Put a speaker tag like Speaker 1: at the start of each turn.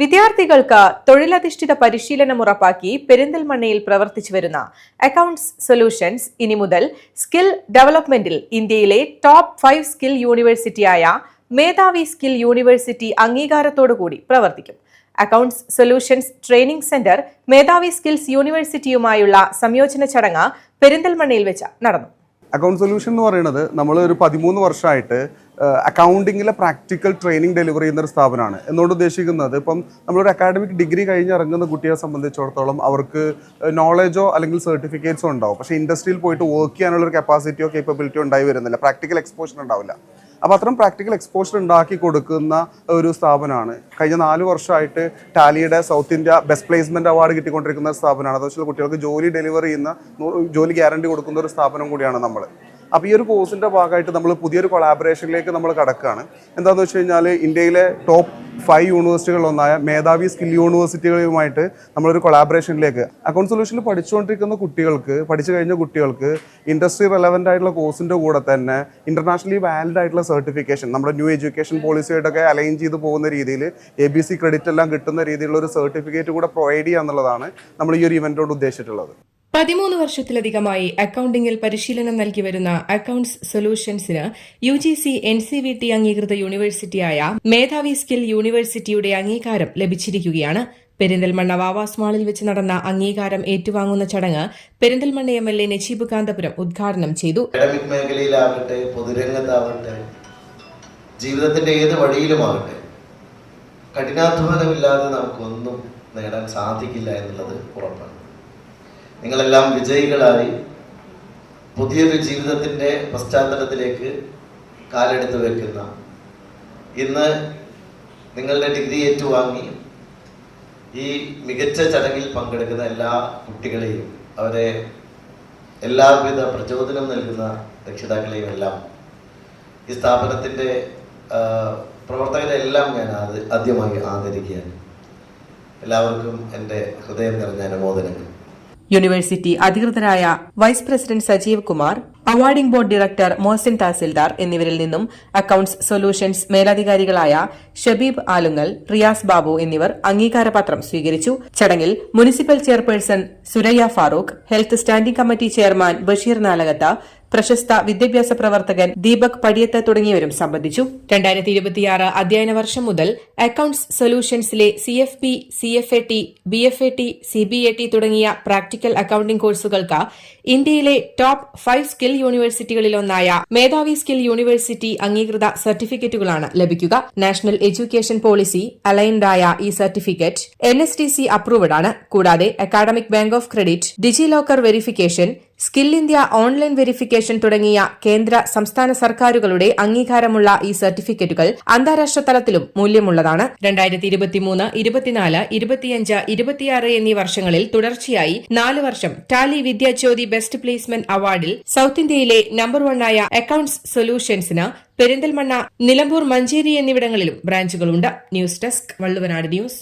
Speaker 1: വിദ്യാർത്ഥികൾക്ക് തൊഴിലധിഷ്ഠിത പരിശീലനം ഉറപ്പാക്കി പെരിന്തൽമണ്ണയിൽ പ്രവർത്തിച്ചുവരുന്ന അക്കൗണ്ട്സ് സൊല്യൂഷൻസ് ഇനി മുതൽ സ്കിൽ ഡെവലപ്മെന്റിൽ ഇന്ത്യയിലെ ടോപ്പ് 5 സ്കിൽ യൂണിവേഴ്സിറ്റിയായ മേധാവി സ്കിൽ യൂണിവേഴ്സിറ്റി അംഗീകാരത്തോടുകൂടി പ്രവർത്തിക്കും. അക്കൗണ്ട്സ് സൊല്യൂഷൻസ് ട്രെയിനിംഗ് സെന്റർ മേധാവി സ്കിൽസ് യൂണിവേഴ്സിറ്റിയുമായുള്ള സംയോജന ചടങ്ങ് പെരിന്തൽമണ്ണയിൽ വെച്ച് നടന്നു.
Speaker 2: അക്കൗണ്ട് സൊല്യൂഷൻ എന്ന് പറയുന്നത് നമ്മൾ ഒരു 13 വർഷമായിട്ട് അക്കൗണ്ടിങ്ങിലെ പ്രാക്ടിക്കൽ ട്രെയിനിങ് ഡെലിവറി ചെയ്യുന്ന ഒരു സ്ഥാപനമാണ്. എന്നോട് ഉദ്ദേശിക്കുന്നത് ഇപ്പം നമ്മളൊരു അക്കാഡമിക് ഡിഗ്രി കഴിഞ്ഞ് ഇറങ്ങുന്ന കുട്ടിയെ സംബന്ധിച്ചിടത്തോളം അവർക്ക് നോളജോ അല്ലെങ്കിൽ സർട്ടിഫിക്കറ്റ്സോ ഉണ്ടാവും, പക്ഷേ ഇൻഡസ്ട്രിയിൽ പോയിട്ട് വർക്ക് ചെയ്യാനുള്ള ഒരു കപ്പാസിറ്റിയോ കേപ്പബിലിറ്റിയോ ഉണ്ടായി വരുന്നില്ല, പ്രാക്ടിക്കൽ എക്സ്പോഷർ ഉണ്ടാവില്ല. അപ്പോൾ അത്തരം പ്രാക്ടിക്കൽ എക്സ്പോഷർ ഉണ്ടാക്കി കൊടുക്കുന്ന ഒരു സ്ഥാപനമാണ്. കഴിഞ്ഞ 4 വർഷമായിട്ട് ടാലിയുടെ south India best placement award കിട്ടിക്കൊണ്ടിരിക്കുന്ന സ്ഥാപനമാണ്. അതുവെച്ചാൽ കുട്ടികൾക്ക് ജോലി ഡെലിവറി ചെയ്യുന്ന, ജോലി ഗ്യാരണ്ടി കൊടുക്കുന്ന ഒരു സ്ഥാപനം കൂടിയാണ് നമ്മൾ. അപ്പോൾ ഈ ഒരു കോഴ്സിൻ്റെ ഭാഗമായിട്ട് നമ്മൾ പുതിയൊരു കൊളാബറേഷനിലേക്ക് നമ്മൾ കടക്കുകയാണ്. എന്താണെന്ന് വെച്ച് കഴിഞ്ഞാൽ ഇന്ത്യയിലെ ടോപ്പ് 5 യൂണിവേഴ്സിറ്റികളിലൊന്നായ മേധാവി സ്കിൽ യൂണിവേഴ്സിറ്റികളുമായിട്ട് നമ്മളൊരു കൊളാബറേഷനിലേക്ക് അക്കൗണ്ട് സൊല്യൂഷനിൽ പഠിച്ചുകൊണ്ടിരിക്കുന്ന കുട്ടികൾക്ക്, പഠിച്ചു കഴിഞ്ഞ കുട്ടികൾക്ക് ഇൻഡസ്ട്രി റെലവൻ്റ് ആയിട്ടുള്ള കോഴ്സിൻ്റെ കൂടെ തന്നെ ഇൻ്റർനാഷണലി വാലിഡ് ആയിട്ടുള്ള സർട്ടിഫിക്കേഷൻ, നമ്മുടെ ന്യൂ എഡ്യൂക്കേഷൻ പോളിസിയായിട്ടൊക്കെ അലൈൻ ചെയ്ത് പോകുന്ന രീതിയിൽ ABC ക്രെഡിറ്റ് എല്ലാം കിട്ടുന്ന രീതിയിലുള്ള ഒരു സർട്ടിഫിക്കറ്റ് കൂടെ പ്രൊവൈഡ് ചെയ്യുക എന്നുള്ളതാണ് നമ്മൾ ഈ ഒരു ഇവൻറ്റോട് ഉദ്ദേശിച്ചിട്ടുള്ളത്.
Speaker 1: 13 വർഷത്തിലധികമായി അക്കൌണ്ടിംഗിൽ പരിശീലനം നൽകി വരുന്ന അക്കൌണ്ട്സ് സൊല്യൂഷൻസിന് UGC NCVT അംഗീകൃത യൂണിവേഴ്സിറ്റിയായ മേധാവി സ്കിൽ യൂണിവേഴ്സിറ്റിയുടെ അംഗീകാരം ലഭിച്ചിരിക്കുകയാണ്. പെരിന്തൽമണ്ണ വാവാസ് മാളിൽ വെച്ച് നടന്ന അംഗീകാരം ഏറ്റുവാങ്ങുന്ന ചടങ്ങ് പെരിന്തൽമണ്ണ MLA നജീബ് കാന്തപുരം ഉദ്ഘാടനം ചെയ്തു.
Speaker 3: അക്കാഡമിക് മേഖലയിലാവട്ടെ, പൊതുരംഗത്താവട്ടെ, ജീവിതത്തിന്റെ ഏത് വഴിയിലുമാകട്ടെ, കഠിനാധ്വാനമില്ലാതെ നമുക്കൊന്നും നേടാൻ സാധിക്കില്ല എന്നുള്ളത് ഉറപ്പാണ്. നിങ്ങളെല്ലാം വിജയികളായി പുതിയൊരു ജീവിതത്തിൻ്റെ പശ്ചാത്തലത്തിലേക്ക് കാലെടുത്ത് വെക്കുന്ന, ഇന്ന് നിങ്ങളുടെ ഡിഗ്രി ഏറ്റുവാങ്ങി ഈ മികച്ച ചടങ്ങിൽ പങ്കെടുക്കുന്ന എല്ലാ കുട്ടികളെയും, അവരെ എല്ലാവിധ പ്രചോദനം നൽകുന്ന രക്ഷിതാക്കളെയും എല്ലാം, ഈ സ്ഥാപനത്തിൻ്റെ പ്രവർത്തകരെല്ലാം ഞാൻ ആദ്യമായി ആദരിക്കുകയാണ്. എല്ലാവർക്കും എൻ്റെ ഹൃദയം നിറഞ്ഞ അനുമോദനങ്ങൾ.
Speaker 1: യൂണിവേഴ്സിറ്റി അധികൃതരായ vice president Sajeev Kumar, awarding board director Mohsin Tahsildar എന്നിവരിൽ നിന്നും അക്കൌണ്ട്സ് സൊല്യൂഷൻസ് മേലധികാരികളായ ഷബീബ് ആലുങ്ങൽ, റിയാസ് ബാബു എന്നിവർ അംഗീകാരപത്രം സ്വീകരിച്ചു. ചടങ്ങിൽ municipal chairperson Suraiya Farooq, health standing committee chairman Basheer Nalakath, പ്രശസ്ത വിദ്യാഭ്യാസ പ്രവർത്തകൻ ദീപക് പടിയത്ത് തുടങ്ങിയവരും സംബന്ധിച്ചു. 2026 അധ്യയന വർഷം മുതൽ അക്കൌണ്ട്സ് സൊല്യൂഷൻസിലെ CFP, CFAT, BFAT, CBAT തുടങ്ങിയ പ്രാക്ടിക്കൽ അക്കൌണ്ടിംഗ് കോഴ്സുകൾക്ക് ഇന്ത്യയിലെ ടോപ്പ് 5 സ്കിൽ യൂണിവേഴ്സിറ്റികളിലൊന്നായ മേധാവി സ്കിൽ യൂണിവേഴ്സിറ്റി അംഗീകൃത സർട്ടിഫിക്കറ്റുകളാണ് ലഭിക്കുക. നാഷണൽ എഡ്യൂക്കേഷൻ പോളിസി അലൈൻഡ് ആയ ഈ സർട്ടിഫിക്കറ്റ് NSTC അപ്രൂവഡ് ആണ്. കൂടാതെ academic bank of credit, DigiLocker verification, skill India online verification തുടങ്ങിയ കേന്ദ്ര സംസ്ഥാന സർക്കാരുകളുടെ അംഗീകാരമുള്ള ഈ സർട്ടിഫിക്കറ്റുകൾ അന്താരാഷ്ട്ര തലത്തിലും മൂല്യമുള്ളതാണ്. 2023, 24, 25, 26 എന്നീ വർഷങ്ങളിൽ തുടർച്ചയായി 4 വർഷം ടാലി വിദ്യാജ്യോതി ബെസ്റ്റ് പ്ലേസ്മെന്റ് അവാർഡിൽ സൌത്ത് ഇന്ത്യയിലെ നമ്പർ 1 ആയ അക്കൌണ്ട്സ് സൊല്യൂഷൻസിന് പെരിന്തൽമണ്ണ, നിലമ്പൂർ, മഞ്ചേരി എന്നിവിടങ്ങളിലും ബ്രാഞ്ചുകളുണ്ട്. News desk, Valluvanad news.